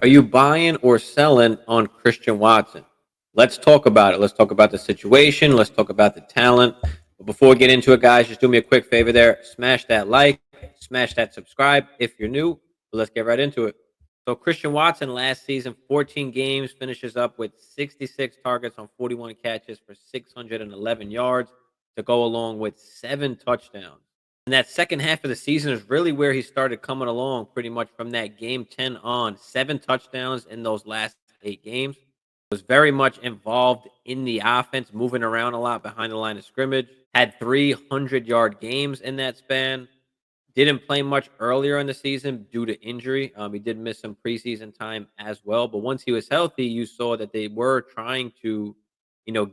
Are you buying or selling on Christian Watson? Let's talk about it. Let's talk about the situation. Let's talk about the talent. But before we get into it, guys, just do me a quick favor there. Smash that like, smash that subscribe if you're new. But let's get right into it. So, Christian Watson last season, 14 games, finishes up with 66 targets on 41 catches for 611 yards to go along with 7 touchdowns. And that second half of the season is really where he started coming along pretty much from that game 10 on. 7 touchdowns in those last 8 games. Was very much involved in the offense, moving around a lot behind the line of scrimmage. Had 300-yard games in that span. Didn't play much earlier in the season due to injury. He did miss some preseason time as well. But once he was healthy, you saw that they were trying to,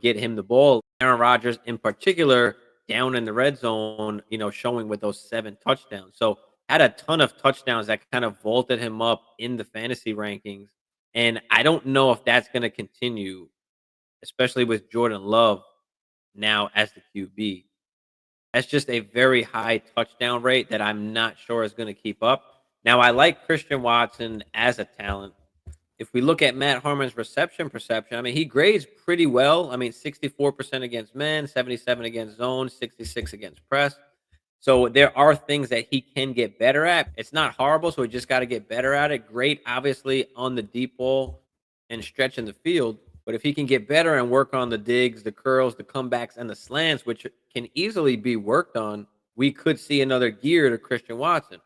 get him the ball. Aaron Rodgers, in particular, down in the red zone, showing with those 7 touchdowns. So had a ton of touchdowns that kind of vaulted him up in the fantasy rankings. And I don't know if that's going to continue, especially with Jordan Love now as the QB. That's just a very high touchdown rate that I'm not sure is going to keep up. Now, I like Christian Watson as a talent. If we look at Matt Harmon's reception perception, I mean, he grades pretty well. I mean, 64% against men, 77 against zone, 66 against press. So there are things that he can get better at. It's not horrible, so he just got to get better at it. Great, obviously, on the deep ball and stretching the field. But if he can get better and work on the digs, the curls, the comebacks, and the slants, which can easily be worked on, we could see another gear to Christian Watson.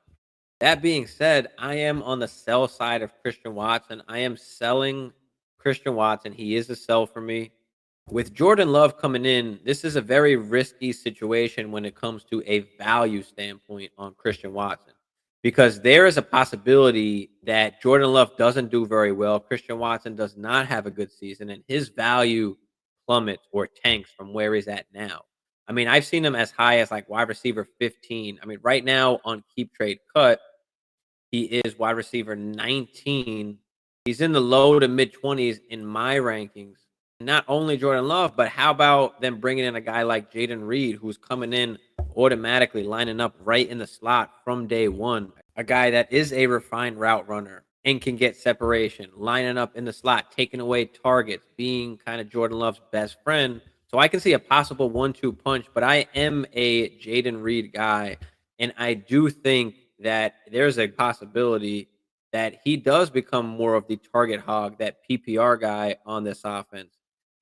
That being said, I am on the sell side of Christian Watson. I am selling Christian Watson. He is a sell for me. With Jordan Love coming in, this is a very risky situation when it comes to a value standpoint on Christian Watson because there is a possibility that Jordan Love doesn't do very well. Christian Watson does not have a good season, and his value plummets or tanks from where he's at now. I mean, I've seen him as high as like wide receiver 15. I mean, right now on Keep Trade Cut, he is wide receiver 19. He's in the low to mid 20s in my rankings. Not only Jordan Love, but how about them bringing in a guy like Jaden Reed, who's coming in automatically, lining up right in the slot from day one? A guy that is a refined route runner and can get separation, lining up in the slot, taking away targets, being kind of Jordan Love's best friend. So I can see a possible 1-2 punch, but I am a Jaden Reed guy. And I do think that there's a possibility that he does become more of the target hog, that PPR guy on this offense.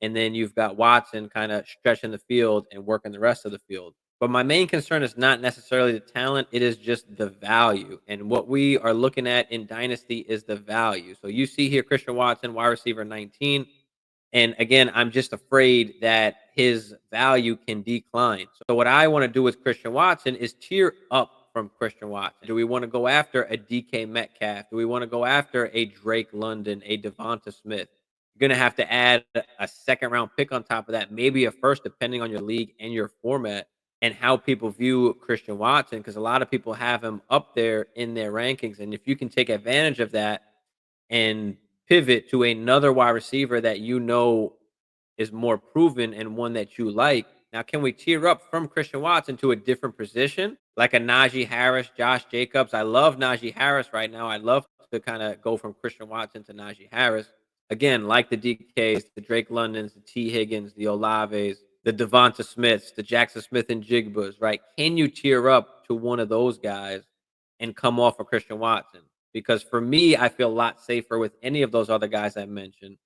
And then you've got Watson kind of stretching the field and working the rest of the field. But my main concern is not necessarily the talent, it is just the value. And what we are looking at in Dynasty is the value. So you see here Christian Watson, wide receiver 19. And again, I'm just afraid that his value can decline. So what I want to do with Christian Watson is tier up from Christian Watson. Do we want to go after a DK Metcalf? Do we want to go after a Drake London, a Devonta Smith? You're going to have to add a second round pick on top of that, maybe a first, depending on your league and your format and how people view Christian Watson, because a lot of people have him up there in their rankings. And if you can take advantage of that and pivot to another wide receiver that you know is more proven and one that you like. Now, can we tier up from Christian Watson to a different position, like a Najee Harris, Josh Jacobs? I love Najee Harris right now. I'd love to kind of go from Christian Watson to Najee Harris. Again, like the DKs, the Drake Londons, the T. Higgins, the Olaves, the Devonta Smiths, the Jackson Smith and Jigbas, right? Can you tier up to one of those guys and come off of Christian Watson? Because for me, I feel a lot safer with any of those other guys I mentioned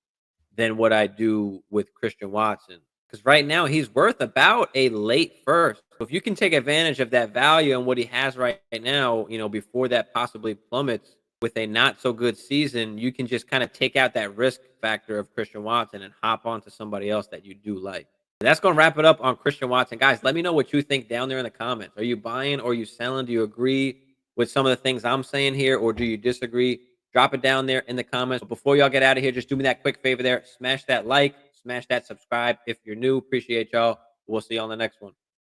than what I do with Christian Watson. Because right now he's worth about a late first. So if you can take advantage of that value and what he has right now, before that possibly plummets with a not so good season, you can just kind of take out that risk factor of Christian Watson and hop onto somebody else that you do like. That's going to wrap it up on Christian Watson. Guys, let me know what you think down there in the comments. Are you buying or are you selling? Do you agree with some of the things I'm saying here, or do you disagree? Drop it down there in the comments. But before y'all get out of here, just do me that quick favor there. Smash that like, smash that subscribe if you're new. Appreciate y'all. We'll see you on the next one.